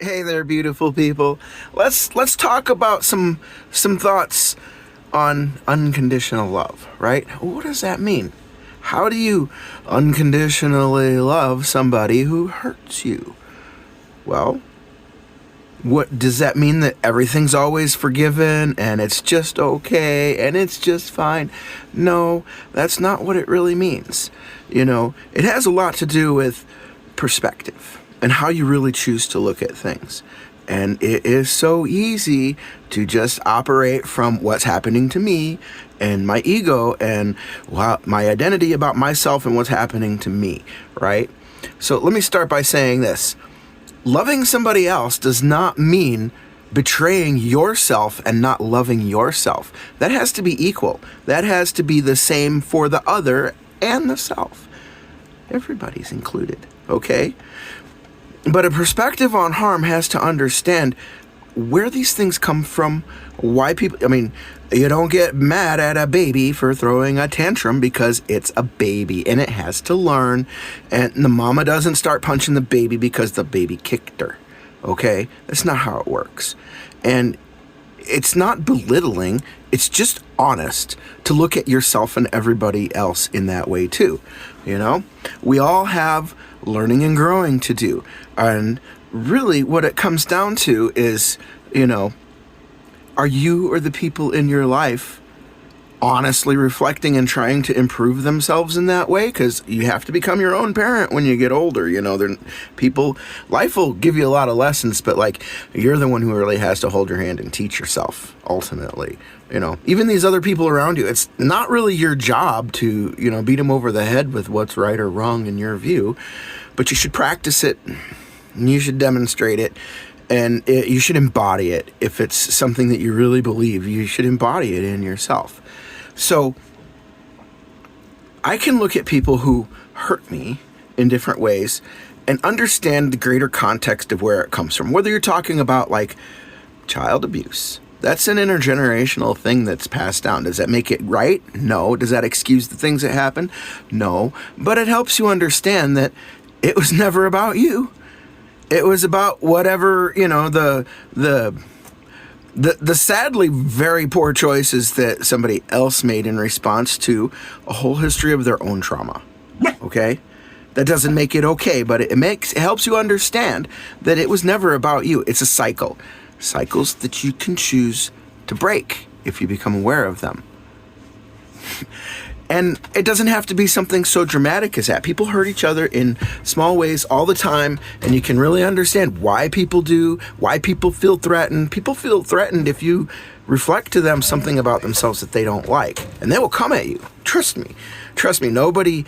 Hey there, beautiful people. Let's talk about some thoughts on unconditional love, right? What does that mean? How do you unconditionally love somebody who hurts you? Well, what does that mean, that everything's always forgiven and it's just okay and it's just fine? No, that's not what it really means. It has a lot to do with perspective and how you really choose to look at things. And it is so easy to just operate from what's happening to me and my ego and my identity about myself and what's happening to me, right? So let me start by saying this. Loving somebody else does not mean betraying yourself and not loving yourself. That has to be equal. That has to be the same for the other and the self. Everybody's included, okay? But a perspective on harm has to understand where these things come from, why people, you don't get mad at a baby for throwing a tantrum because it's a baby and it has to learn, and the mama doesn't start punching the baby because the baby kicked her, okay? That's not how it works. And it's not belittling, it's just honest to look at yourself and everybody else in that way too. We all have learning and growing to do. And really what it comes down to is, are you or the people in your life honestly reflecting and trying to improve themselves in that way? Because you have to become your own parent when you get older. Life will give you a lot of lessons, but you're the one who really has to hold your hand and teach yourself ultimately. Even these other people around you, it's not really your job to, beat them over the head with what's right or wrong in your view, but you should practice it. You should demonstrate it, and you should embody it. If it's something that you really believe, you should embody it in yourself. So I can look at people who hurt me in different ways and understand the greater context of where it comes from. Whether you're talking about child abuse, that's an intergenerational thing that's passed down. Does that make it right? No. Does that excuse the things that happen? No. But it helps you understand that it was never about you. It was about whatever, the sadly very poor choices that somebody else made in response to a whole history of their own trauma. Okay? That doesn't make it okay, but it helps you understand that it was never about you. It's a cycle. Cycles that you can choose to break if you become aware of them. And it doesn't have to be something so dramatic as that. People hurt each other in small ways all the time, and you can really understand why people do, why people feel threatened. People feel threatened if you reflect to them something about themselves that they don't like, and they will come at you. Trust me. Nobody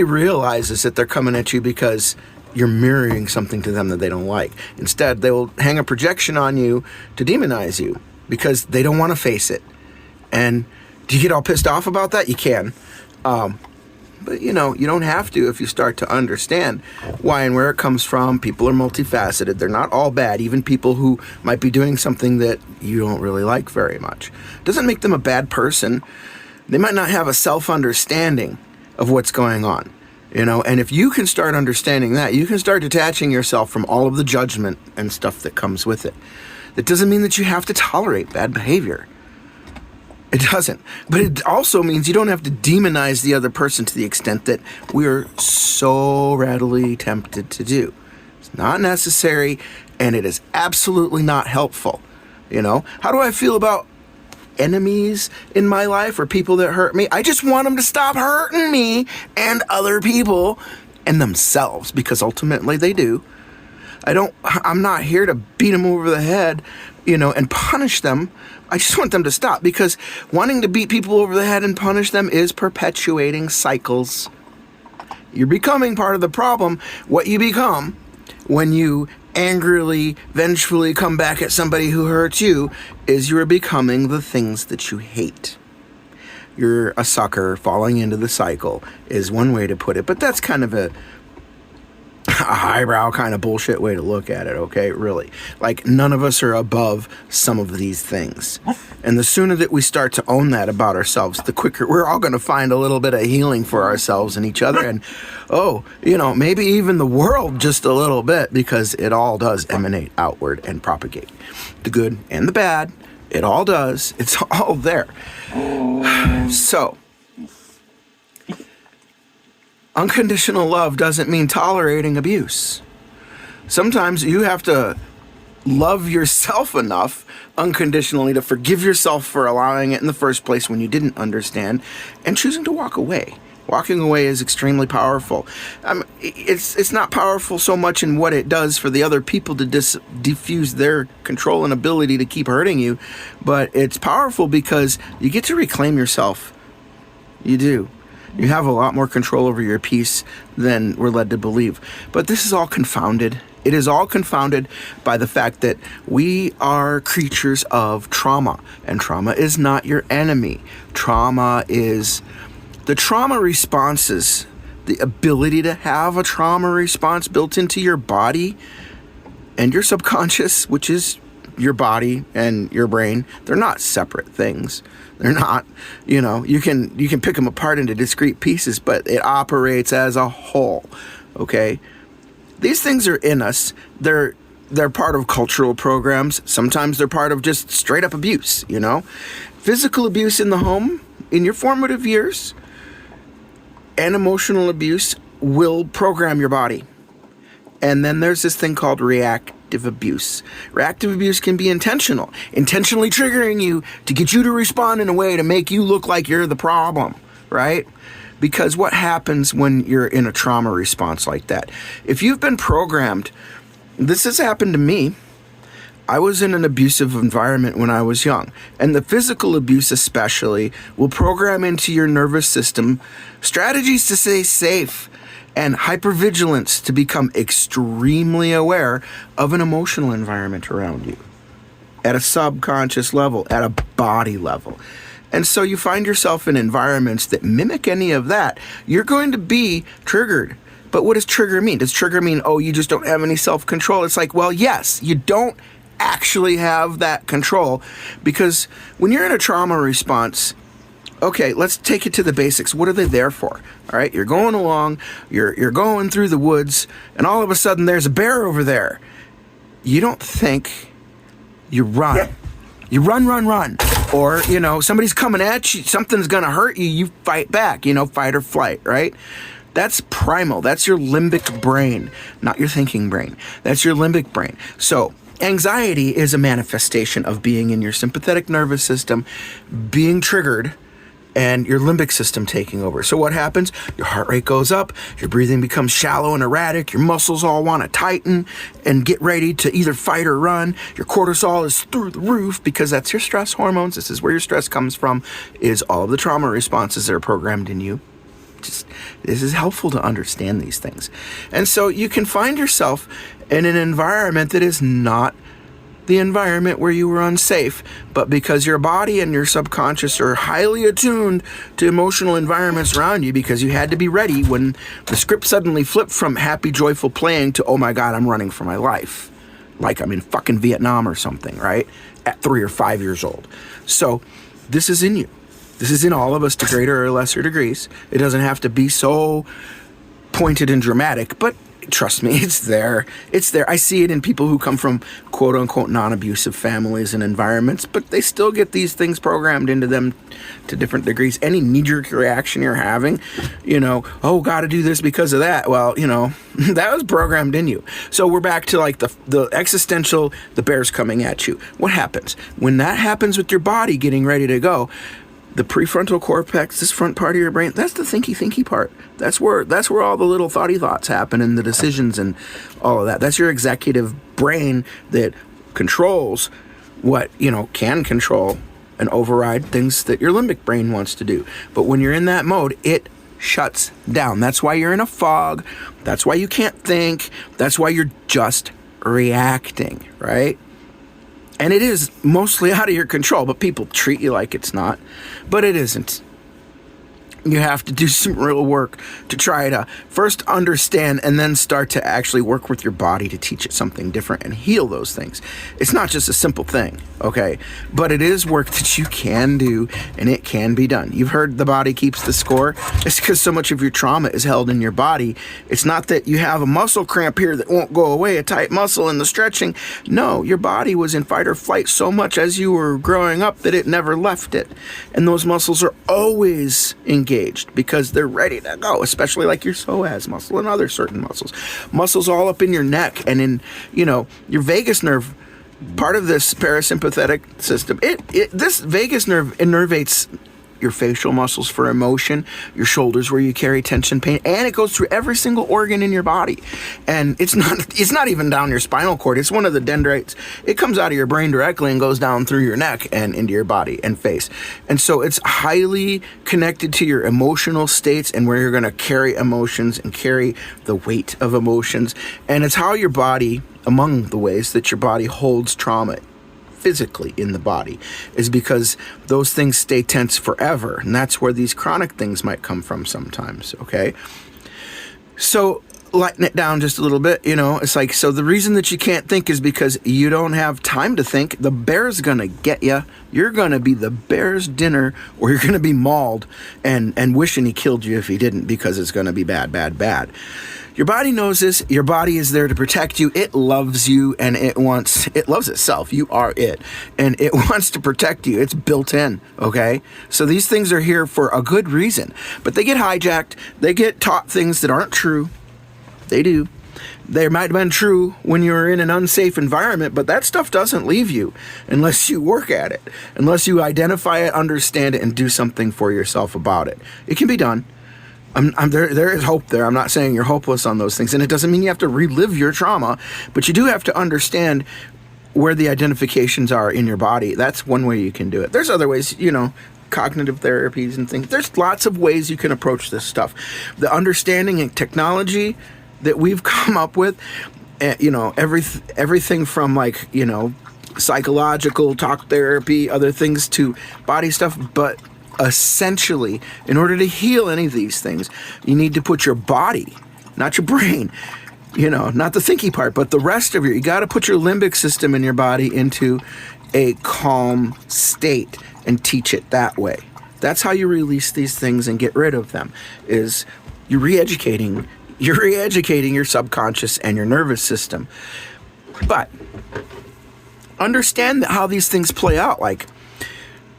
realizes that they're coming at you because you're mirroring something to them that they don't like. Instead, they will hang a projection on you to demonize you because they don't want to face it. And do you get all pissed off about that? You can. But you don't have to if you start to understand why and where it comes from. People are multifaceted. They're not all bad. Even people who might be doing something that you don't really like very much doesn't make them a bad person. They might not have a self-understanding of what's going on. And if you can start understanding that, you can start detaching yourself from all of the judgment and stuff that comes with it. That doesn't mean that you have to tolerate bad behavior. It doesn't. But it also means you don't have to demonize the other person to the extent that we're so readily tempted to do. It's not necessary, and it is absolutely not helpful. How do I feel about enemies in my life or people that hurt me? I just want them to stop hurting me and other people and themselves, because ultimately they do. I'm not here to beat them over the head, and punish them. I just want them to stop, because wanting to beat people over the head and punish them is perpetuating cycles. You're becoming part of the problem. What you become when you angrily, vengefully come back at somebody who hurts you is you're becoming the things that you hate. You're a sucker falling into the cycle is one way to put it. But that's kind of highbrow kind of bullshit way to look at it, okay? Really. Like, none of us are above some of these things. And the sooner that we start to own that about ourselves, the quicker we're all going to find a little bit of healing for ourselves and each other. And, maybe even the world just a little bit, because it all does emanate outward and propagate. The good and the bad, it all does. It's all there. So, unconditional love doesn't mean tolerating abuse. Sometimes you have to love yourself enough unconditionally to forgive yourself for allowing it in the first place when you didn't understand, and choosing to walk away. Walking away is extremely powerful. It's not powerful so much in what it does for the other people to diffuse their control and ability to keep hurting you, but it's powerful because you get to reclaim yourself. You do. You have a lot more control over your peace than we're led to believe. But this is all confounded. It is all confounded by the fact that we are creatures of trauma, and trauma is not your enemy. The trauma responses, the ability to have a trauma response built into your body and your subconscious, which is your body and your brain. They're not separate things. They're not, you can pick them apart into discrete pieces, but it operates as a whole, okay? These things are in us. They're part of cultural programs. Sometimes they're part of just straight up abuse, Physical abuse in the home, in your formative years, and emotional abuse will program your body. And then there's this thing called reactive abuse. Reactive abuse can be intentionally triggering you to get you to respond in a way to make you look like you're the problem, right? Because what happens when you're in a trauma response like that? If you've been programmed, this has happened to me. I was in an abusive environment when I was young, and the physical abuse especially will program into your nervous system strategies to stay safe and hypervigilance to become extremely aware of an emotional environment around you at a subconscious level, at a body level. And so you find yourself in environments that mimic any of that. You're going to be triggered. But what does trigger mean? Does trigger mean, you just don't have any self-control? It's like, well, yes, you don't actually have that control, because when you're in a trauma response, okay, let's take it to the basics. What are they there for? All right, you're going along, you're going through the woods, and all of a sudden there's a bear over there. You don't think, you run. Yeah. You run. Or, somebody's coming at you, something's gonna hurt you, you fight back, fight or flight, right? That's primal. That's your limbic brain, not your thinking brain. That's your limbic brain. So, anxiety is a manifestation of being in your sympathetic nervous system, being triggered, and your limbic system taking over. So what happens? Your heart rate goes up, your breathing becomes shallow and erratic, your muscles all want to tighten and get ready to either fight or run. Your cortisol is through the roof because that's your stress hormones. This is where your stress comes from, is all of the trauma responses that are programmed in you. This is helpful to understand these things. And so you can find yourself in an environment that is not the environment where you were unsafe, but because your body and your subconscious are highly attuned to emotional environments around you, because you had to be ready when the script suddenly flipped from happy, joyful playing to, oh my God, I'm running for my life. Like I'm in fucking Vietnam or something, right? At 3 or 5 years old. So this is in you. This is in all of us to greater or lesser degrees. It doesn't have to be so pointed and dramatic, but trust me, it's there. It's there. I see it in people who come from quote-unquote non-abusive families and environments, but they still get these things programmed into them to different degrees. Any knee-jerk reaction you're having, gotta do this because of that. Well, that was programmed in you. So we're back to like the existential, the bear's coming at you. What happens? When that happens with your body getting ready to go, the prefrontal cortex, this front part of your brain, that's the thinky part. That's where all the little thoughty thoughts happen and the decisions and all of that. That's your executive brain that controls what, can control and override things that your limbic brain wants to do. But when you're in that mode, it shuts down. That's why you're in a fog. That's why you can't think. That's why you're just reacting, right? And it is mostly out of your control, but people treat you like it's not. But it isn't. You have to do some real work to try to first understand and then start to actually work with your body to teach it something different and heal those things. It's not just a simple thing, okay? But it is work that you can do, and it can be done. You've heard the body keeps the score. It's because so much of your trauma is held in your body. It's not that you have a muscle cramp here that won't go away, a tight muscle in the stretching. No, your body was in fight or flight so much as you were growing up that it never left it. And those muscles are always engaged because they're ready to go, especially like your psoas muscle and other certain muscles. Muscles all up in your neck and in, your vagus nerve. Part of this parasympathetic system, this vagus nerve innervates your facial muscles for emotion, your shoulders where you carry tension, pain, and it goes through every single organ in your body. And it's not even down your spinal cord. It's one of the dendrites. It comes out of your brain directly and goes down through your neck and into your body and face. And so it's highly connected to your emotional states and where you're going to carry emotions and carry the weight of emotions. And it's how your body, among the ways that your body holds trauma physically in the body, is because those things stay tense forever. And that's where these chronic things might come from sometimes, okay? So lighten it down just a little bit, it's like, so the reason that you can't think is because you don't have time to think. The bear's gonna get you. You're gonna be the bear's dinner, or you're gonna be mauled and wishing he killed you if he didn't, because it's gonna be bad, bad, bad. Your body knows this. Your body is there to protect you. It loves you, and it loves itself. You are it. And it wants to protect you. It's built in, okay? So these things are here for a good reason. But they get hijacked. They get taught things that aren't true. They do. They might have been true when you were in an unsafe environment, but that stuff doesn't leave you unless you work at it, unless you identify it, understand it, and do something for yourself about it. It can be done. There is hope there. I'm not saying you're hopeless on those things. And it doesn't mean you have to relive your trauma, but you do have to understand where the identifications are in your body. That's one way you can do it. There's other ways, cognitive therapies and things. There's lots of ways you can approach this stuff. The understanding and technology that we've come up with, everything from psychological talk therapy, other things to body stuff, but essentially, in order to heal any of these things, you need to put your body, not your brain, not the thinky part, but the rest of you got to put your limbic system in your body into a calm state and teach it that way. That's how you release these things and get rid of them, is you're re-educating your subconscious and your nervous system. But understand how these things play out. Like,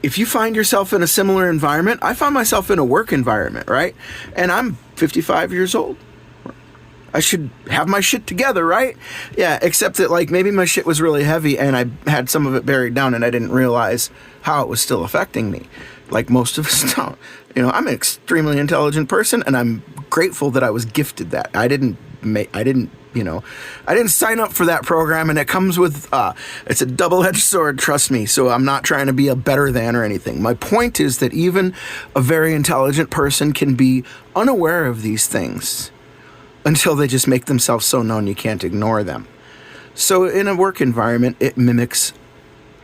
if you find yourself in a similar environment, I found myself in a work environment, right? And I'm 55 years old. I should have my shit together, right? Yeah, except that maybe my shit was really heavy and I had some of it buried down and I didn't realize how it was still affecting me. Like most of us don't. I'm an extremely intelligent person, and I'm grateful that I was gifted that. I didn't sign up for that program, and it comes with, it's a double-edged sword, trust me, so I'm not trying to be a better than or anything. My point is that even a very intelligent person can be unaware of these things until they just make themselves so known you can't ignore them. So in a work environment, it mimics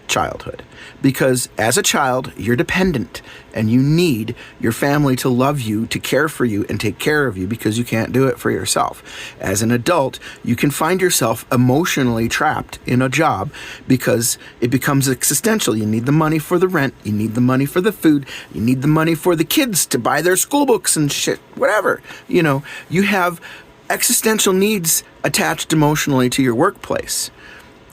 childhood, because as a child, you're dependent and you need your family to love you, to care for you, and take care of you because you can't do it for yourself. As an adult, you can find yourself emotionally trapped in a job because it becomes existential. You need the money for the rent, you need the money for the food, you need the money for the kids to buy their school books and shit, whatever. You have existential needs attached emotionally to your workplace.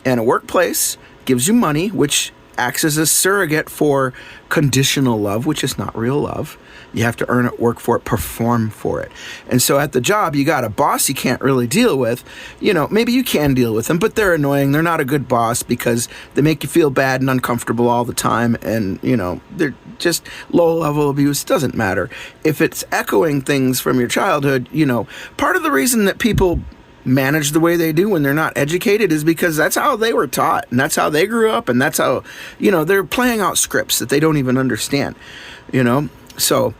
And a workplace gives you money, which acts as a surrogate for conditional love, which is not real love. You have to earn it, work for it, perform for it. And so at the job, you got a boss you can't really deal with. Maybe you can deal with them, but they're annoying. They're not a good boss because they make you feel bad and uncomfortable all the time. And, they're just low-level abuse. Doesn't matter. If it's echoing things from your childhood, part of the reason that people manage the way they do when they're not educated is because that's how they were taught, and that's how they grew up, and that's how, they're playing out scripts that they don't even understand, So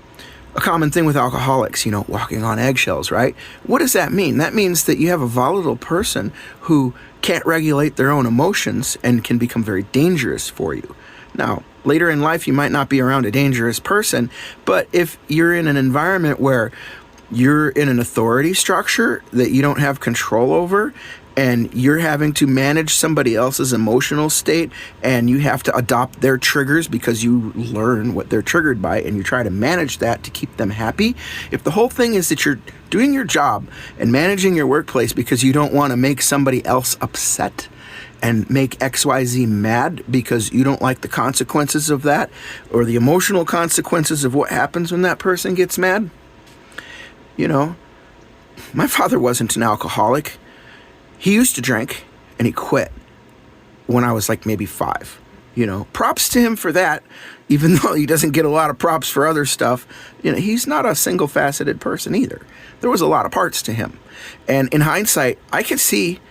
a common thing with alcoholics, walking on eggshells, right? What does that mean? That means that you have a volatile person who can't regulate their own emotions and can become very dangerous for you. Now, later in life, you might not be around a dangerous person, but if you're in an environment where you're in an authority structure that you don't have control over, and you're having to manage somebody else's emotional state, and you have to adopt their triggers because you learn what they're triggered by, and you try to manage that to keep them happy. If the whole thing is that you're doing your job and managing your workplace because you don't want to make somebody else upset and make XYZ mad because you don't like the consequences of that, or the emotional consequences of what happens when that person gets mad. My father wasn't an alcoholic. He used to drink, and he quit when I was like maybe 5. Props to him for that, even though he doesn't get a lot of props for other stuff. He's not a single-faceted person either. There was a lot of parts to him. And in hindsight, I could see,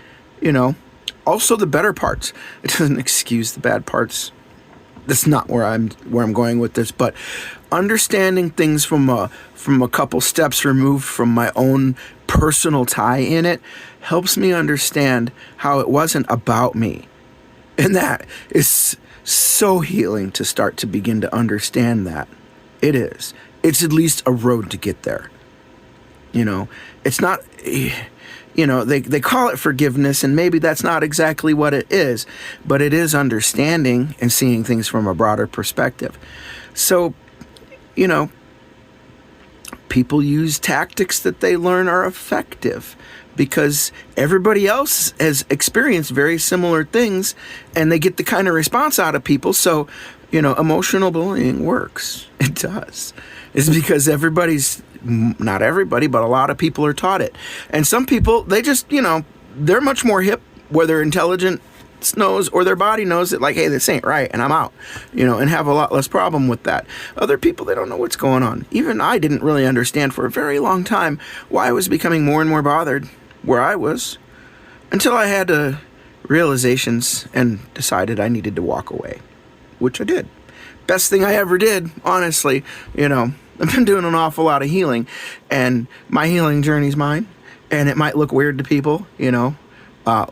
also the better parts. It doesn't excuse the bad parts. That's not where I'm going with this, but understanding things from a couple steps removed from my own personal tie in it helps me understand how it wasn't about me. And that is so healing to start to begin to understand that. It is. It's at least a road to get there. It's not, they call it forgiveness, and maybe that's not exactly what it is, but it is understanding and seeing things from a broader perspective. So, people use tactics that they learn are effective because everybody else has experienced very similar things, and they get the kind of response out of people. So, emotional bullying works. It does. It's because not everybody, but a lot of people are taught it. And some people, they just, they're much more hip, whether intelligence knows or their body knows that, like, hey, this ain't right, and I'm out, and have a lot less problem with that. Other people, they don't know what's going on. Even I didn't really understand for a very long time why I was becoming more and more bothered where I was, until I had realizations and decided I needed to walk away, which I did. Best thing I ever did, honestly. I've been doing an awful lot of healing, and my healing journey's mine, and it might look weird to people,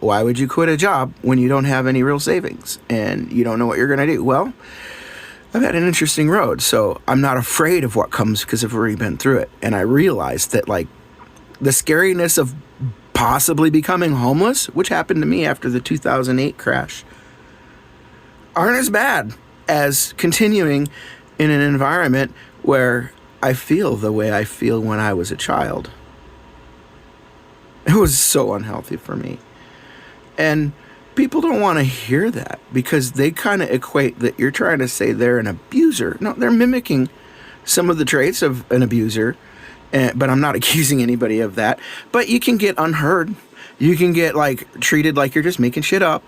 why would you quit a job when you don't have any real savings and you don't know what you're going to do? Well, I've had an interesting road, so I'm not afraid of what comes because I've already been through it. And I realized that, like, the scariness of possibly becoming homeless, which happened to me after the 2008 crash, aren't as bad as continuing in an environment where I feel the way I feel when I was a child. It was so unhealthy for me. And people don't want to hear that because they kind of equate that you're trying to say they're an abuser. No, they're mimicking some of the traits of an abuser, but I'm not accusing anybody of that. But you can get unheard. You can get, like, treated like you're just making shit up,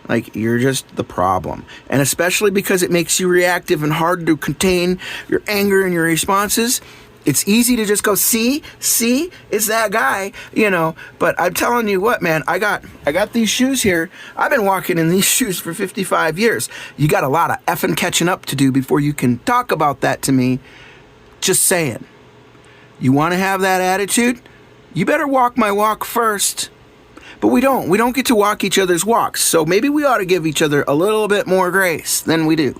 like you're just the problem. And especially because it makes you reactive and hard to contain your anger and your responses. It's easy to just go, see, it's that guy, But I'm telling you what, man, I got these shoes here. I've been walking in these shoes for 55 years. You got a lot of effing catching up to do before you can talk about that to me. Just saying. You want to have that attitude? You better walk my walk first. But we don't. We don't get to walk each other's walks. So maybe we ought to give each other a little bit more grace than we do.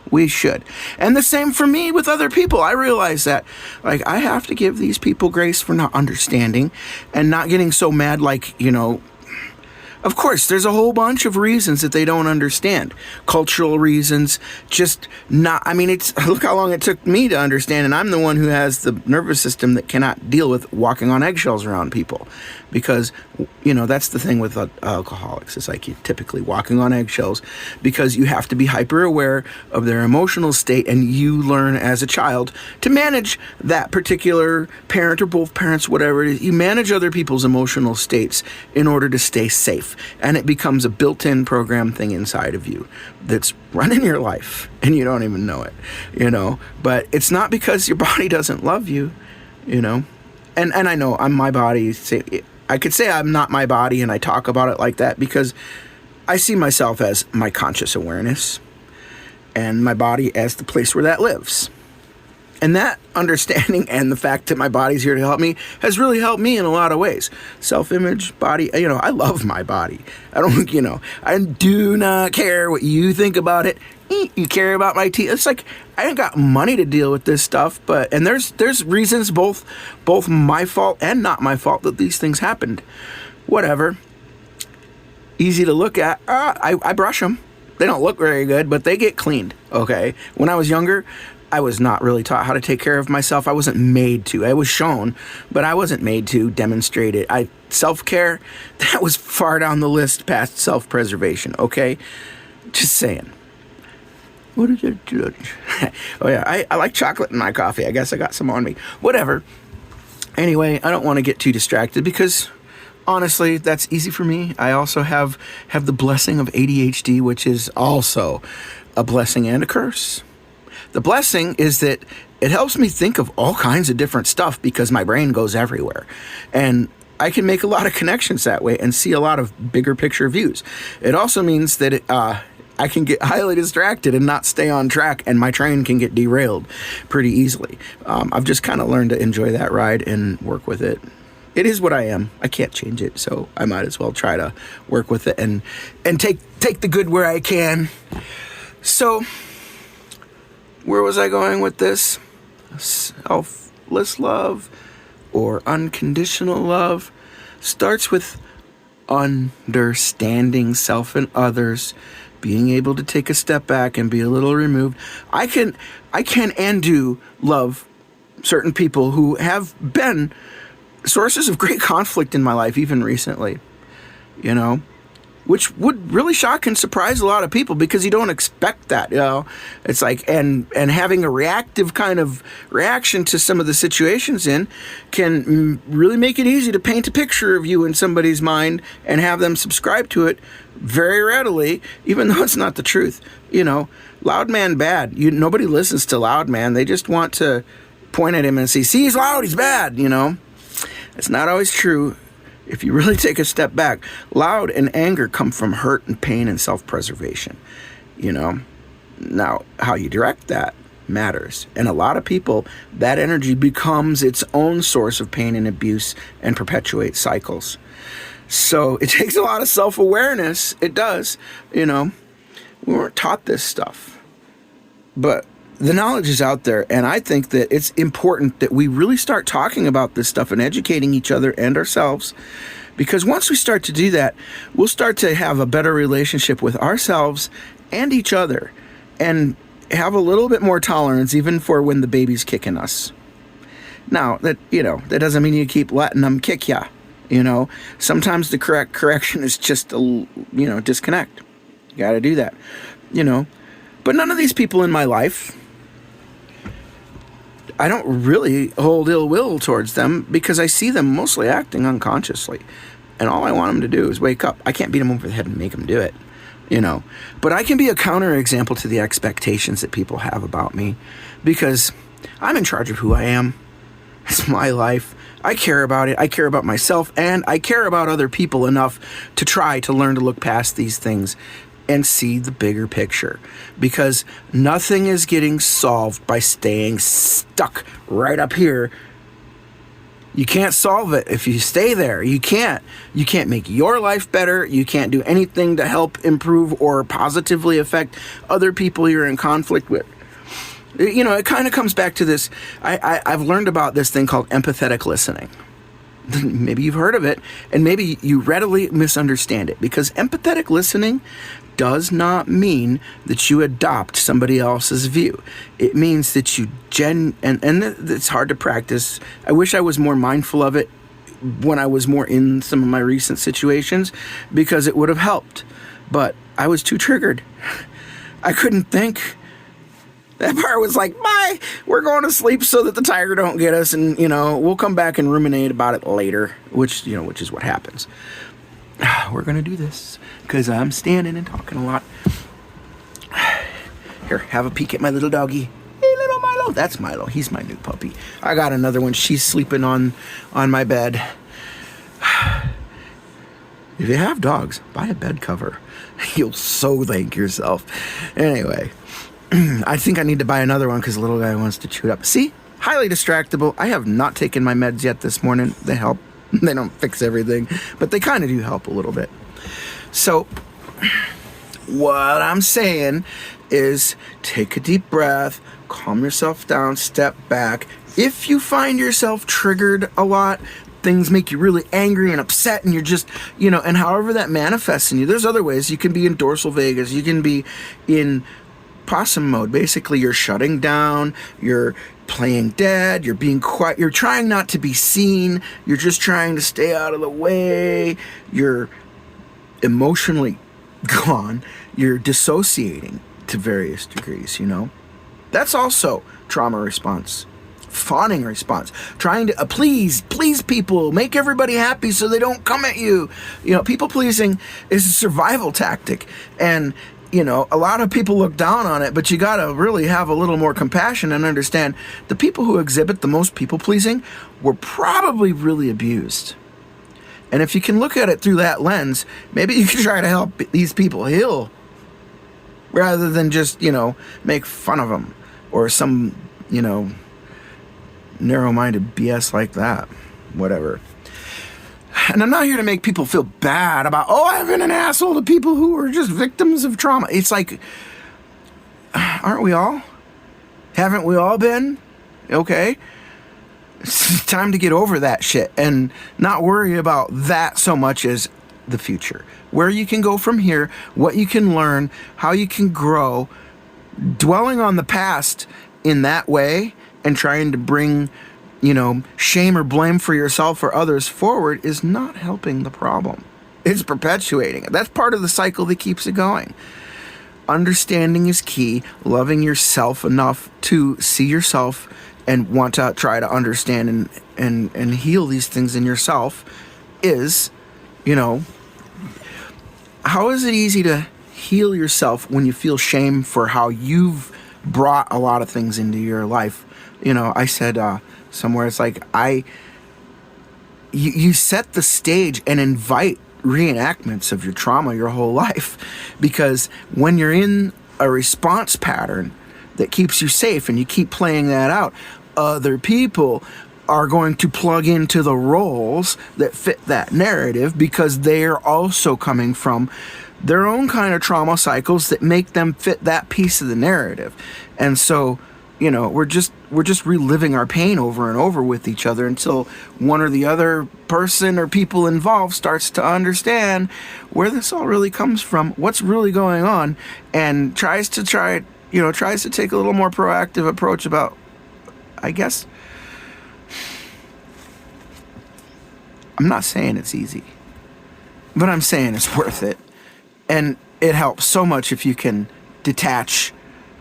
We should. And the same for me with other people. I realize that, like, I have to give these people grace for not understanding and not getting so mad, like, Of course, there's a whole bunch of reasons that they don't understand. Cultural reasons, just not, look how long it took me to understand, and I'm the one who has the nervous system that cannot deal with walking on eggshells around people. Because, that's the thing with alcoholics. It's like you're typically walking on eggshells because you have to be hyper aware of their emotional state, and you learn as a child to manage that particular parent or both parents, whatever it is. You manage other people's emotional states in order to stay safe. And it becomes a built-in program thing inside of you that's running your life, and you don't even know it, But it's not because your body doesn't love you, And I know I'm my body. I could say I'm not my body, and I talk about it like that because I see myself as my conscious awareness and my body as the place where that lives. And that understanding and the fact that my body's here to help me has really helped me in a lot of ways. Self-image, body, I love my body. I do not care what you think about it. You care about my teeth. It's like, I ain't got money to deal with this stuff, and there's reasons, both my fault and not my fault, that these things happened. Whatever. Easy to look at. I brush them. They don't look very good, but they get cleaned, okay? When I was younger, I was not really taught how to take care of myself. I wasn't made to. I was shown, but I wasn't made to demonstrate it. Self-care, that was far down the list past self-preservation, okay? Just saying. What is it? Oh, yeah, I like chocolate in my coffee. I guess I got some on me. Whatever. Anyway, I don't want to get too distracted because, honestly, that's easy for me. I also have the blessing of ADHD, which is also a blessing and a curse. The blessing is that it helps me think of all kinds of different stuff because my brain goes everywhere. And I can make a lot of connections that way and see a lot of bigger picture views. It also means that I can get highly distracted and not stay on track, and my train can get derailed pretty easily. I've just kind of learned to enjoy that ride and work with it. It is what I am. I can't change it, so I might as well try to work with it and take the good where I can. So, where was I going with this? Selfless love or unconditional love starts with understanding self and others, being able to take a step back and be a little removed. I can and do love certain people who have been sources of great conflict in my life, even recently, which would really shock and surprise a lot of people because you don't expect that, It's like, and having a reactive kind of reaction to some of the situations can really make it easy to paint a picture of you in somebody's mind and have them subscribe to it very readily, even though it's not the truth. Loud man bad. Nobody listens to loud man. They just want to point at him and say, see, he's loud, he's bad, It's not always true. If you really take a step back, loud and anger come from hurt and pain and self-preservation. Now, how you direct that matters. And a lot of people, that energy becomes its own source of pain and abuse and perpetuates cycles. So it takes a lot of self-awareness. It does. We weren't taught this stuff. But the knowledge is out there, and I think that it's important that we really start talking about this stuff and educating each other and ourselves, because once we start to do that, we'll start to have a better relationship with ourselves and each other, and have a little bit more tolerance even for when the baby's kicking us. Now, that doesn't mean you keep letting them kick ya. Sometimes the correct correction is just a disconnect. You got to do that. But none of these people in my life, I don't really hold ill will towards them because I see them mostly acting unconsciously. And all I want them to do is wake up. I can't beat them over the head and make them do it, But I can be a counterexample to the expectations that people have about me because I'm in charge of who I am. It's my life. I care about it. I care about myself, and I care about other people enough to try to learn to look past these things and see the bigger picture, because nothing is getting solved by staying stuck right up here. You can't solve it if you stay there. You can't make your life better. You can't do anything to help improve or positively affect other people you're in conflict with. It kind of comes back to this. I've learned about this thing called empathetic listening. Maybe you've heard of it, and maybe you readily misunderstand it, because empathetic listening does not mean that you adopt somebody else's view. It means that you and it's hard to practice. I wish I was more mindful of it when I was more in some of my recent situations, because it would have helped. But I was too triggered. I couldn't think. That part was like, bye, we're going to sleep so that the tiger don't get us, and, we'll come back and ruminate about it later, which is what happens. We're going to do this, because I'm standing and talking a lot. Here, have a peek at my little doggy. Hey, little Milo. That's Milo. He's my new puppy. I got another one. She's sleeping on my bed. If you have dogs, buy a bed cover. You'll so thank yourself. Anyway. I think I need to buy another one because the little guy wants to chew it up. See? Highly distractible. I have not taken my meds yet this morning. They help. They don't fix everything, but they kind of do help a little bit. So what I'm saying is take a deep breath, calm yourself down, step back. If you find yourself triggered a lot, things make you really angry and upset, and you're just, and however that manifests in you, there's other ways. You can be in dorsal vagus, you can be in possum mode. Basically, you're shutting down, you're playing dead, you're being quiet, you're trying not to be seen, you're just trying to stay out of the way, you're emotionally gone, you're dissociating to various degrees, That's also trauma response. Fawning response, trying to please people, make everybody happy so they don't come at you. People pleasing is a survival tactic, and a lot of people look down on it, but you gotta really have a little more compassion and understand the people who exhibit the most people pleasing were probably really abused. And if you can look at it through that lens, maybe you can try to help these people heal rather than just, make fun of them or some, narrow-minded BS like that. Whatever. And I'm not here to make people feel bad about, I've been an asshole to people who are just victims of trauma. It's like, aren't we all? Haven't we all been? Okay. It's time to get over that shit and not worry about that so much as the future. Where you can go from here, what you can learn, how you can grow. Dwelling on the past in that way and trying to bring, shame or blame for yourself or others forward is not helping the problem. It's perpetuating it. That's part of the cycle that keeps it going. Understanding is key. Loving yourself enough to see yourself and want to try to understand and heal these things in yourself is, how is it easy to heal yourself when you feel shame for how you've brought a lot of things into your life? I said somewhere, it's like you set the stage and invite reenactments of your trauma your whole life, because when you're in a response pattern that keeps you safe and you keep playing that out, other people are going to plug into the roles that fit that narrative because they are also coming from their own kind of trauma cycles that make them fit that piece of the narrative. And so, we're just reliving our pain over and over with each other until one or the other person or people involved starts to understand where this all really comes from, what's really going on, and tries to take a little more proactive approach about, I guess, I'm not saying it's easy, but I'm saying it's worth it. And it helps so much if you can detach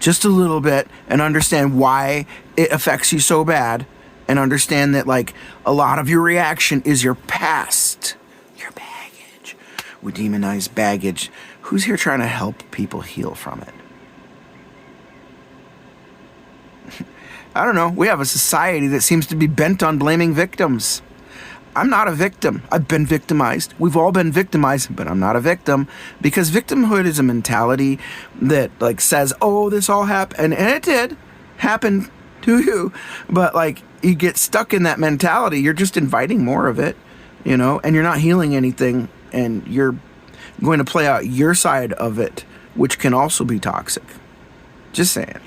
just a little bit and understand why it affects you so bad, and understand that, like, a lot of your reaction is your past, your baggage. We demonize baggage. Who's here trying to help people heal from it? I don't know. We have a society that seems to be bent on blaming victims. I'm not a victim. I've been victimized. We've all been victimized, but I'm not a victim, because victimhood is a mentality that, like, says, this all happened, and it did happen to you, but, like, you get stuck in that mentality. You're just inviting more of it, and you're not healing anything, and you're going to play out your side of it, which can also be toxic. Just saying,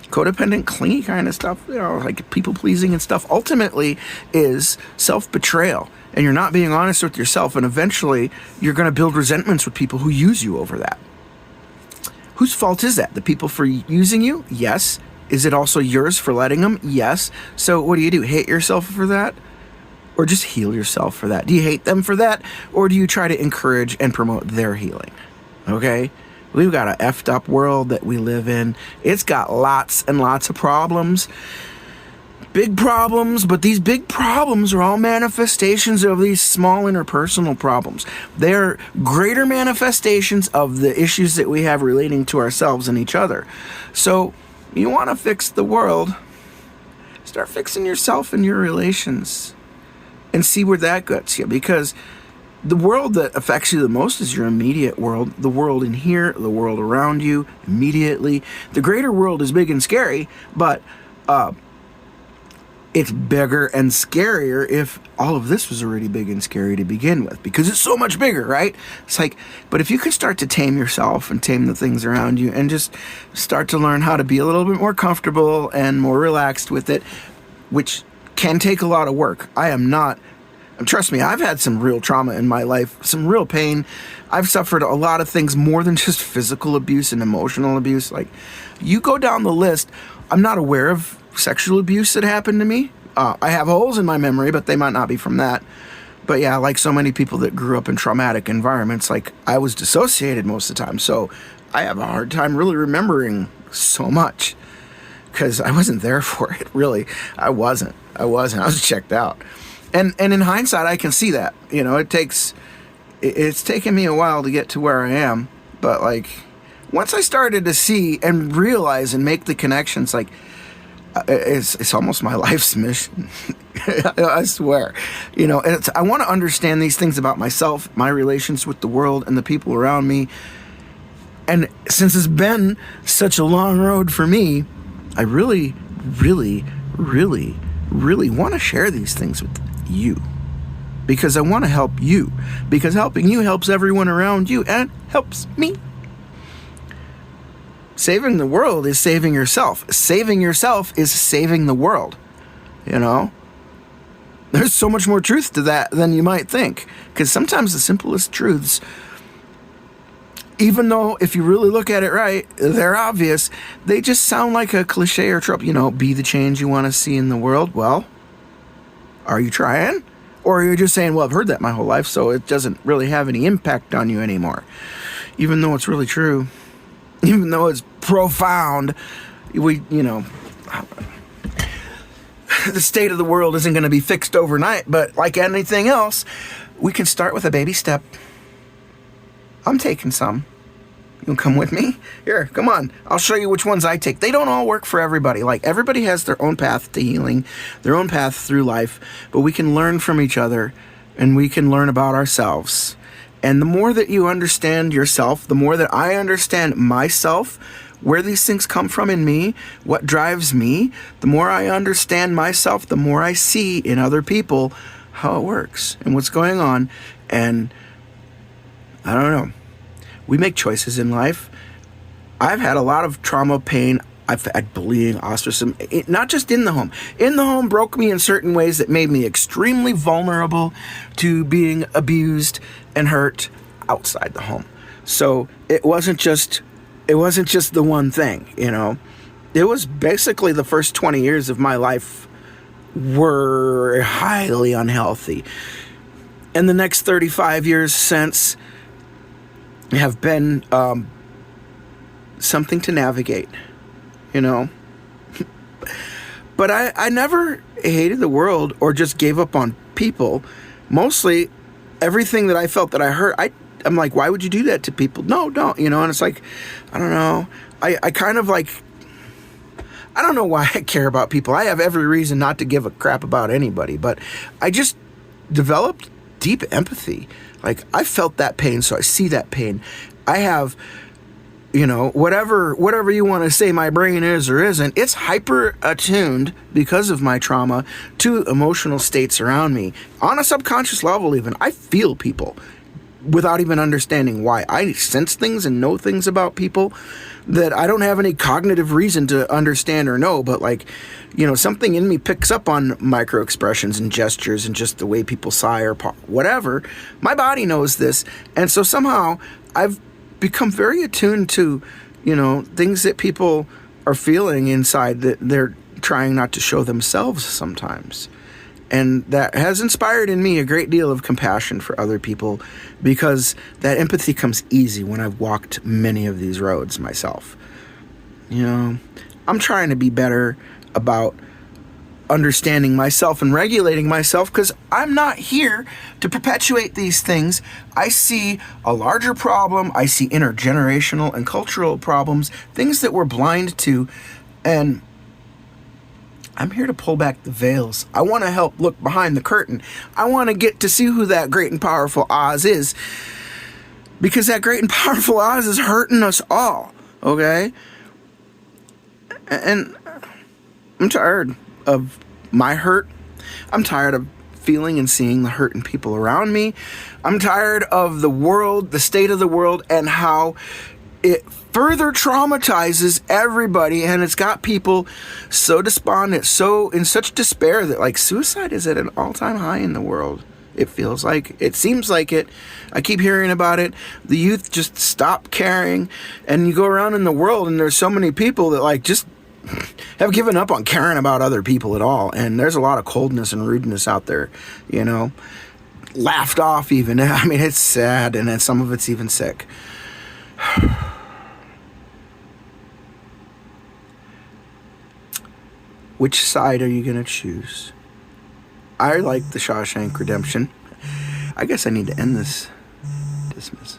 codependent, clingy kind of stuff, like people-pleasing and stuff, ultimately is self-betrayal. And you're not being honest with yourself, and eventually you're going to build resentments with people who use you over that. Whose fault is that? The people for using you? Yes. Is it also yours for letting them? Yes. So what do? Hate yourself for that? Or just heal yourself for that? Do you hate them for that? Or do you try to encourage and promote their healing? Okay? We've got an effed up world that we live in. It's got lots and lots of problems. Big problems, but these big problems are all manifestations of these small interpersonal problems. They're greater manifestations of the issues that we have relating to ourselves and each other. So, you want to fix the world, start fixing yourself and your relations and see where that gets you. Because the world that affects you the most is your immediate world, the world in here, the world around you, immediately. The greater world is big and scary, but it's bigger and scarier if all of this was already big and scary to begin with, because it's so much bigger, right? It's like, but if you can start to tame yourself and tame the things around you and just start to learn how to be a little bit more comfortable and more relaxed with it, which can take a lot of work. Trust me, I've had some real trauma in my life, some real pain. I've suffered a lot of things more than just physical abuse and emotional abuse. Like, you go down the list, I'm not aware of sexual abuse that happened to me. I have holes in my memory, but they might not be from that. But yeah, like so many people that grew up in traumatic environments, like I was dissociated most of the time. So I have a hard time really remembering so much because I wasn't there for it, really. I wasn't. I was checked out. And in hindsight, I can see that. You know, it's taken me a while to get to where I am. But, like, once I started to see and realize and make the connections, like, it's almost my life's mission. I swear. You know, I want to understand these things about myself, my relations with the world and the people around me. And since it's been such a long road for me, I really, really, really, really want to share these things with you, because I want to help you, because helping you helps everyone around you and helps me. Saving the world is saving yourself. Saving yourself is saving the world. You know, there's so much more truth to that than you might think, because sometimes the simplest truths, even though if you really look at it right, they're obvious, they just sound like a cliche or trope. You know, be the change you want to see in the world. Well, are you trying? Or are you just saying, well, I've heard that my whole life, so it doesn't really have any impact on you anymore? Even though it's really true, even though it's profound, the state of the world isn't going to be fixed overnight, but like anything else, we can start with a baby step. I'm taking some. You come with me? Here, come on. I'll show you which ones I take. They don't all work for everybody. Like, everybody has their own path to healing, their own path through life, but we can learn from each other and we can learn about ourselves. And the more that you understand yourself, the more that I understand myself, where these things come from in me, what drives me, the more I understand myself, the more I see in other people how it works and what's going on. And I don't know. We make choices in life. I've had a lot of trauma, pain. I've had bullying, ostracism, not just in the home. In the home broke me in certain ways that made me extremely vulnerable to being abused and hurt outside the home. So it wasn't just the one thing, you know. It was basically the first 20 years of my life were highly unhealthy. And the next 35 years since have been something to navigate, you know. But I never hated the world or just gave up on people. Mostly everything that I felt that I hurt, I'm like, why would you do that to people? No, don't, you know. And it's like, I don't know. I kind of like, I don't know why I care about people. I have every reason not to give a crap about anybody, but I just developed deep empathy. Like, I felt that pain, so I see that pain. I have, you know, whatever you want to say my brain is or isn't, it's hyper attuned because of my trauma to emotional states around me. On a subconscious level even, I feel people without even understanding why. I sense things and know things about people that I don't have any cognitive reason to understand or know, but like, you know, something in me picks up on micro expressions and gestures and just the way people sigh or whatever. My body knows this, and so somehow I've become very attuned to, you know, things that people are feeling inside that they're trying not to show themselves sometimes. And that has inspired in me a great deal of compassion for other people, because that empathy comes easy when I've walked many of these roads myself. You know, I'm trying to be better about understanding myself and regulating myself, because I'm not here to perpetuate these things. I see a larger problem. I see intergenerational and cultural problems, things that we're blind to, and I'm here to pull back the veils. I want to help look behind the curtain. I want to get to see who that great and powerful Oz is, because that great and powerful Oz is hurting us all, okay? And I'm tired of my hurt. I'm tired of feeling and seeing the hurt in people around me. I'm tired of the world, the state of the world, and how it further traumatizes everybody, and it's got people so despondent, so in such despair that like suicide is at an all-time high in the world. It feels like it, seems like it. I keep hearing about it. The youth just stop caring, and you go around in the world and there's so many people that like just have given up on caring about other people at all, and there's a lot of coldness and rudeness out there, you know, laughed off even. I mean, it's sad, and then some of it's even sick. Which side are you going to choose? I like the Shawshank Redemption. I guess I need to end this. Dismiss.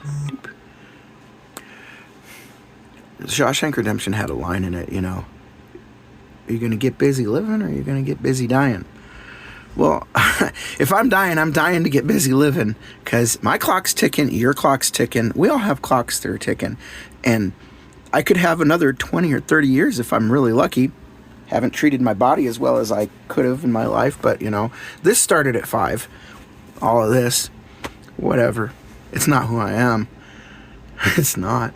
The Shawshank Redemption had a line in it, you know. Are you going to get busy living, or are you going to get busy dying? Well, if I'm dying to get busy living, because my clock's ticking, your clock's ticking. We all have clocks that are ticking. And I could have another 20 or 30 years if I'm really lucky. Haven't treated my body as well as I could have in my life, but, you know, this started at 5. All of this, whatever. It's not who I am. It's not.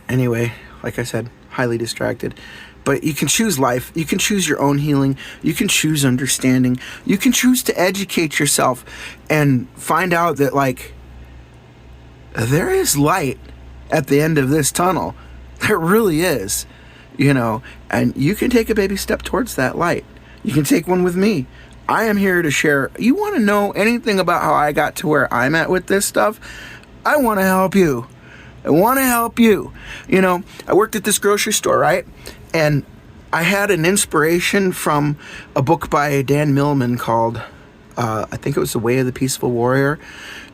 Anyway, like I said, highly distracted. But you can choose life. You can choose your own healing. You can choose understanding. You can choose to educate yourself and find out that, like, there is light at the end of this tunnel. There really is. You know, and you can take a baby step towards that light. You can take one with me. I am here to share. You want to know anything about how I got to where I'm at with this stuff? I want to help you. I want to help you. You know, I worked at this grocery store, right? And I had an inspiration from a book by Dan Millman called, I think it was The Way of the Peaceful Warrior.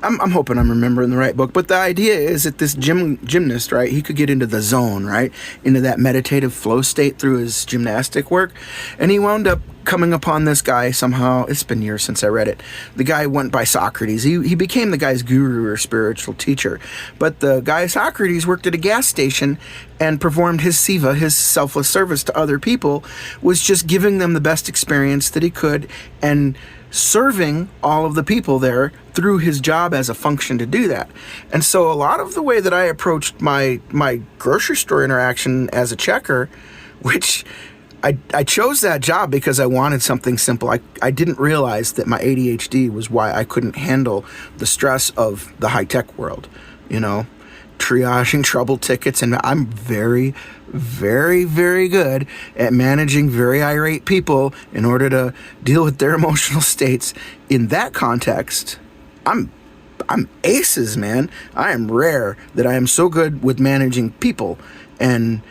I'm hoping I'm remembering the right book, but the idea is that this gymnast, right, he could get into the zone, right, into that meditative flow state through his gymnastic work, and he wound up coming upon this guy somehow. It's been years since I read it. The guy went by Socrates. He became the guy's guru or spiritual teacher, but the guy Socrates worked at a gas station and performed his seva, his selfless service to other people, was just giving them the best experience that he could and serving all of the people there through his job as a function to do that. And so a lot of the way that I approached my grocery store interaction as a checker, which I chose that job because I wanted something simple. I didn't realize that my ADHD was why I couldn't handle the stress of the high-tech world, you know, triaging trouble tickets. And I'm very, very, very good at managing very irate people in order to deal with their emotional states. In that context, I'm aces, man. I am rare that I am so good with managing people, and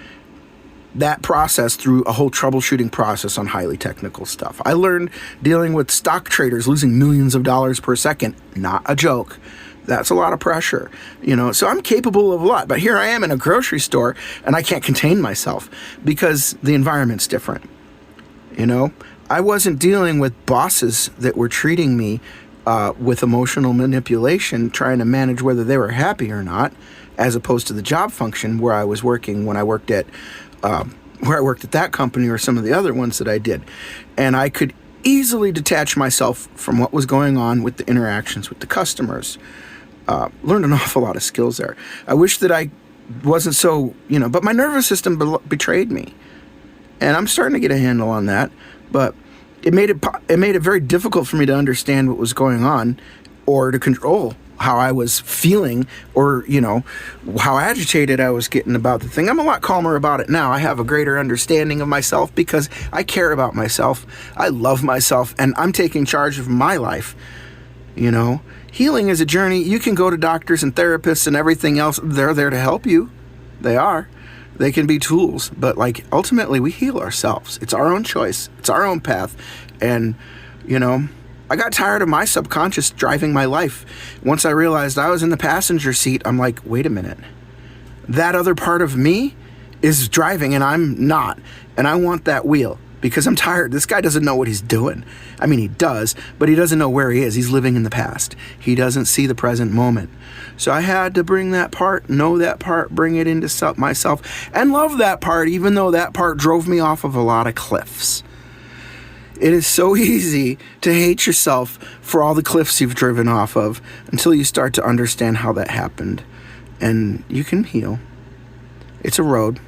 that process through a whole troubleshooting process on highly technical stuff. I learned dealing with stock traders losing millions of dollars per second. Not a joke. That's a lot of pressure, you know, so I'm capable of a lot. But here I am in a grocery store, and I can't contain myself because the environment's different. You know, I wasn't dealing with bosses that were treating me with emotional manipulation, trying to manage whether they were happy or not, as opposed to the job function where I was working when I worked at that company or some of the other ones that I did. And I could easily detach myself from what was going on with the interactions with the customers. Learned an awful lot of skills there. I wish that I wasn't so, you know, but my nervous system betrayed me. And I'm starting to get a handle on that, but it made it very difficult for me to understand what was going on or to control how I was feeling, or, you know, how agitated I was getting about the thing. I'm a lot calmer about it now. I have a greater understanding of myself because I care about myself. I love myself, and I'm taking charge of my life. You know, healing is a journey. You can go to doctors and therapists and everything else. They're there to help you. They are. They can be tools, but like ultimately we heal ourselves. It's our own choice. It's our own path. And, you know, I got tired of my subconscious driving my life. Once I realized I was in the passenger seat, I'm like, wait a minute. That other part of me is driving and I'm not, and I want that wheel because I'm tired. This guy doesn't know what he's doing. I mean, he does, but he doesn't know where he is. He's living in the past. He doesn't see the present moment. So I had to bring that part, know that part, bring it into myself, and love that part, even though that part drove me off of a lot of cliffs. It is so easy to hate yourself for all the cliffs you've driven off of until you start to understand how that happened. And you can heal. It's a road.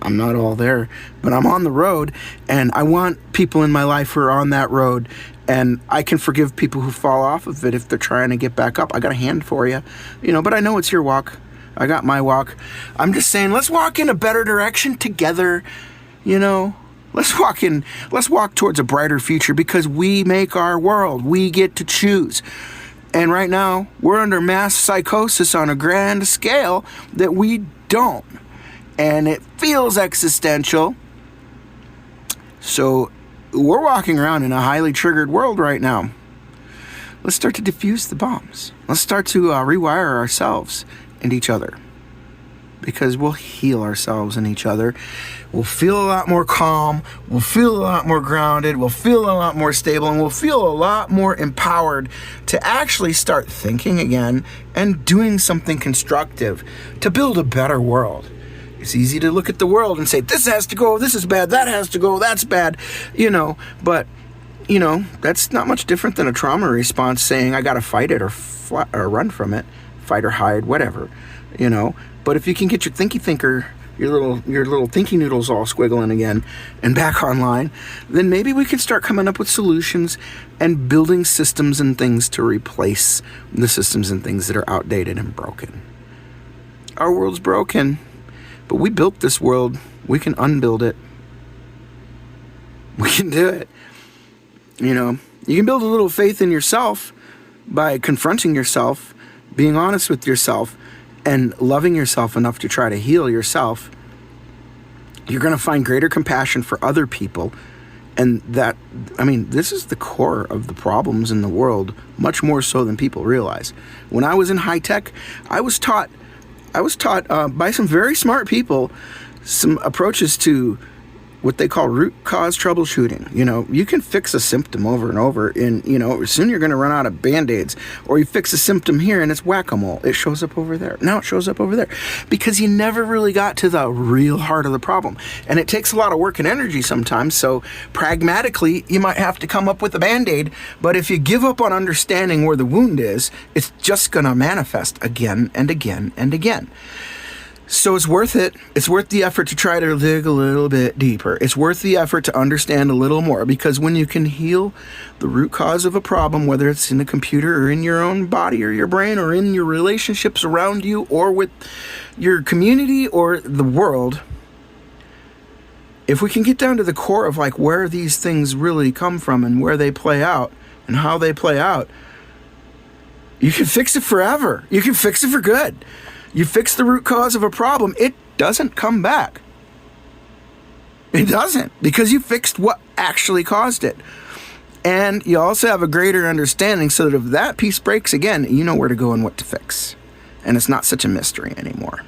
I'm not all there, but I'm on the road, and I want people in my life who are on that road, and I can forgive people who fall off of it if they're trying to get back up. I got a hand for you, but I know it's your walk. I got my walk. I'm just saying, let's walk in a better direction together, Let's walk towards a brighter future because we make our world. We get to choose. And right now, we're under mass psychosis on a grand scale that we don't. And it feels existential. So we're walking around in a highly triggered world right now. Let's start to diffuse the bombs. Let's start to rewire ourselves and each other. Because we'll heal ourselves and each other. We'll feel a lot more calm. We'll feel a lot more grounded. We'll feel a lot more stable. And we'll feel a lot more empowered to actually start thinking again and doing something constructive to build a better world. It's easy to look at the world and say, this has to go, this is bad, that has to go, that's bad, But, that's not much different than a trauma response saying, I got to fight it or run from it, fight or hide, whatever, But if you can get your your little thinky noodles all squiggling again and back online, then maybe we can start coming up with solutions and building systems and things to replace the systems and things that are outdated and broken. Our world's broken, but we built this world. We can unbuild it. We can do it. You can build a little faith in yourself by confronting yourself, being honest with yourself, and loving yourself enough to try to heal yourself. You're going to find greater compassion for other people. And this is the core of the problems in the world, much more so than people realize. When I was in high tech, I was taught by some very smart people some approaches to what they call root cause troubleshooting. You can fix a symptom over and over, and soon you're going to run out of Band-Aids. Or you fix a symptom here and it's whack-a-mole. It shows up over there. Now it shows up over there. Because you never really got to the real heart of the problem. And it takes a lot of work and energy sometimes, so pragmatically, you might have to come up with a Band-Aid. But if you give up on understanding where the wound is, it's just going to manifest again and again and again. So it's worth it. It's worth the effort to try to dig a little bit deeper. It's worth the effort to understand a little more, because when you can heal the root cause of a problem, whether it's in the computer or in your own body or your brain or in your relationships around you or with your community or the world, if we can get down to the core of where these things really come from and where they play out and how they play out, you can fix it forever. You can fix it for good. You fix the root cause of a problem, it doesn't come back. It doesn't, because you fixed what actually caused it. And you also have a greater understanding so that if that piece breaks again, you know where to go and what to fix. And it's not such a mystery anymore.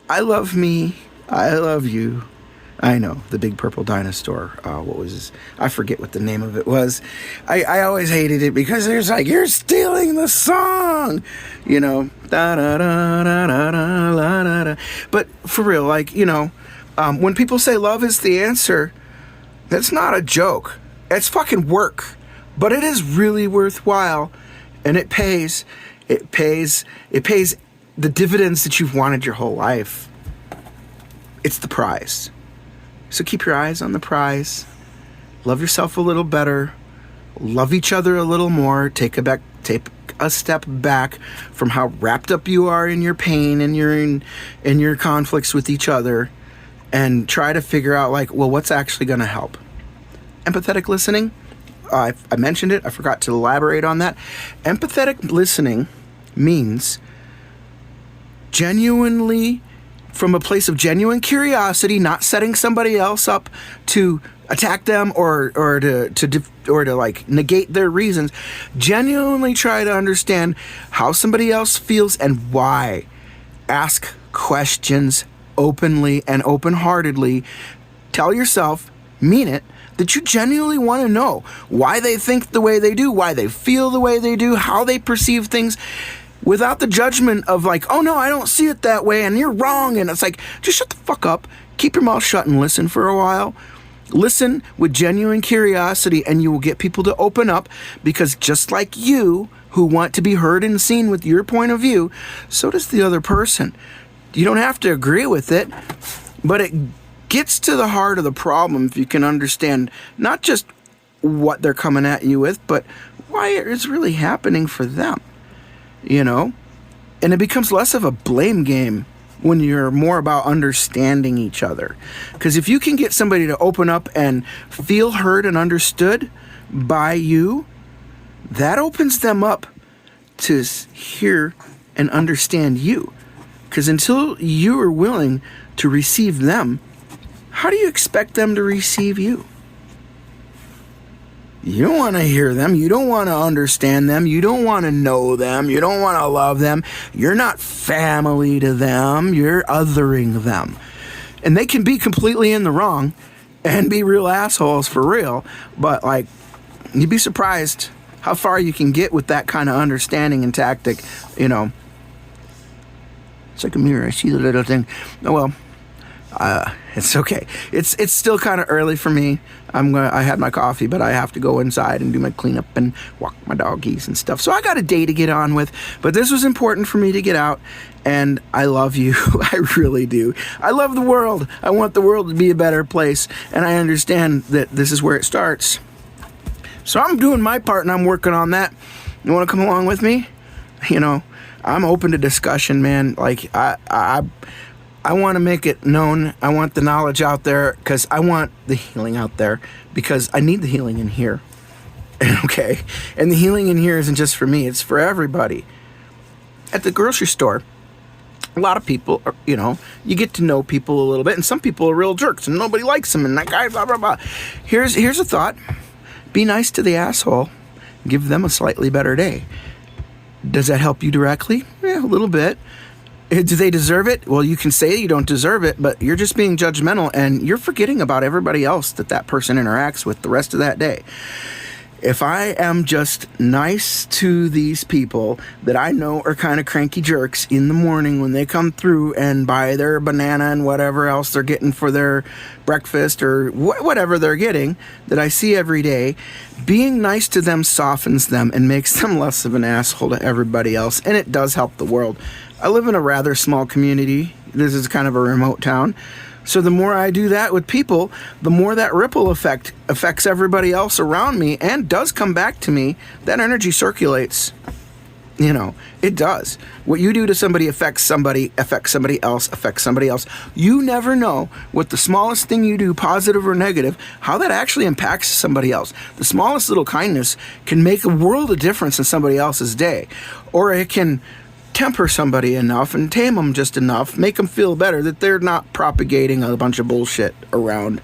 I love me. I love you. I know, the big purple dinosaur. I forget what the name of it was. I always hated it because there's you're stealing the song, da da da da da da da. But for real, when people say love is the answer, that's not a joke. It's fucking work, but it is really worthwhile, and it pays. It pays the dividends that you've wanted your whole life. It's the prize. So keep your eyes on the prize. Love yourself a little better. Love each other a little more. Take a step back from how wrapped up you are in your pain and your conflicts with each other, and try to figure out what's actually going to help. Empathetic listening. I mentioned it. I forgot to elaborate on that. Empathetic listening means genuinely, from a place of genuine curiosity, not setting somebody else up to attack them or to negate their reasons. Genuinely try to understand how somebody else feels and why, ask questions openly and open-heartedly. Tell yourself, mean it, that you genuinely want to know why they think the way they do, why they feel the way they do, how they perceive things, without the judgment of like, oh no, I don't see it that way and you're wrong. And it's like, just shut the fuck up, keep your mouth shut and listen for a while. Listen with genuine curiosity and you will get people to open up, because just like you who want to be heard and seen with your point of view, so does the other person. You don't have to agree with it, but it gets to the heart of the problem if you can understand not just what they're coming at you with, but why it's really happening for them, you know? And it becomes less of a blame game when you're more about understanding each other. Because if you can get somebody to open up and feel heard and understood by you, that opens them up to hear and understand you. Because until you are willing to receive them, how do you expect them to receive you? You don't want to hear them. You don't want to understand them. You don't want to know them. You don't want to love them. You're not family to them. You're othering them. And they can be completely in the wrong and be real assholes for real. But, like, you'd be surprised how far you can get with that kind of understanding and tactic, you know. It's like a mirror. I see the little thing. Oh, well. It's okay. It's still kind of early for me. I had my coffee, but I have to go inside and do my cleanup and walk my doggies and stuff. So I got a day to get on with, but this was important for me to get out, and I love you. I really do. I love the world. I want the world to be a better place, and I understand that this is where it starts. So I'm doing my part, and I'm working on that. You want to come along with me? You know, I'm open to discussion, man. Like, I want to make it known. I want the knowledge out there because I want the healing out there because I need the healing in here. Okay? And the healing in here isn't just for me. It's for everybody. At the grocery store, a lot of people, are, you know, you get to know people a little bit, and some people are real jerks and nobody likes them and that guy, blah, blah, blah. Here's a thought. Be nice to the asshole. Give them a slightly better day. Does that help you directly? Yeah, a little bit. Do they deserve it? Well, you can say you don't deserve it, but you're just being judgmental and you're forgetting about everybody else that person interacts with the rest of that day. If I am just nice to these people that I know are kind of cranky jerks in the morning when they come through and buy their banana and whatever else they're getting for their breakfast or whatever they're getting that I see every day, being nice to them softens them and makes them less of an asshole to everybody else, and it does help the world. I live in a rather small community. This is kind of a remote town. So the more I do that with people, the more that ripple effect affects everybody else around me and does come back to me. That energy circulates. You know, it does. What you do to somebody affects somebody else. You never know what the smallest thing you do, positive or negative, how that actually impacts somebody else. The smallest little kindness can make a world of difference in somebody else's day. Or it can temper somebody enough and tame them just enough, make them feel better that they're not propagating a bunch of bullshit around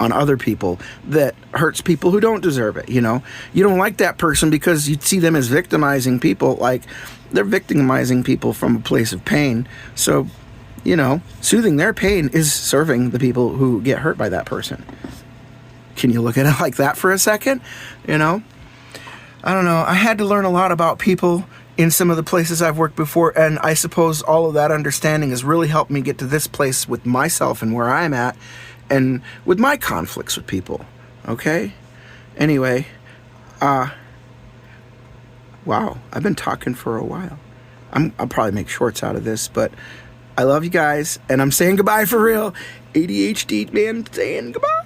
on other people that hurts people who don't deserve it, you know? You don't like that person because you see them as victimizing people, like they're victimizing people from a place of pain. So, you know, soothing their pain is serving the people who get hurt by that person. Can you look at it like that for a second? You know? I don't know. I had to learn a lot about people in some of the places I've worked before, and I suppose all of that understanding has really helped me get to this place with myself and where I'm at and with my conflicts with people. Okay? Anyway, wow, I've been talking for a while. I'll probably make shorts out of this, but I love you guys, and I'm saying goodbye for real. ADHD man saying goodbye.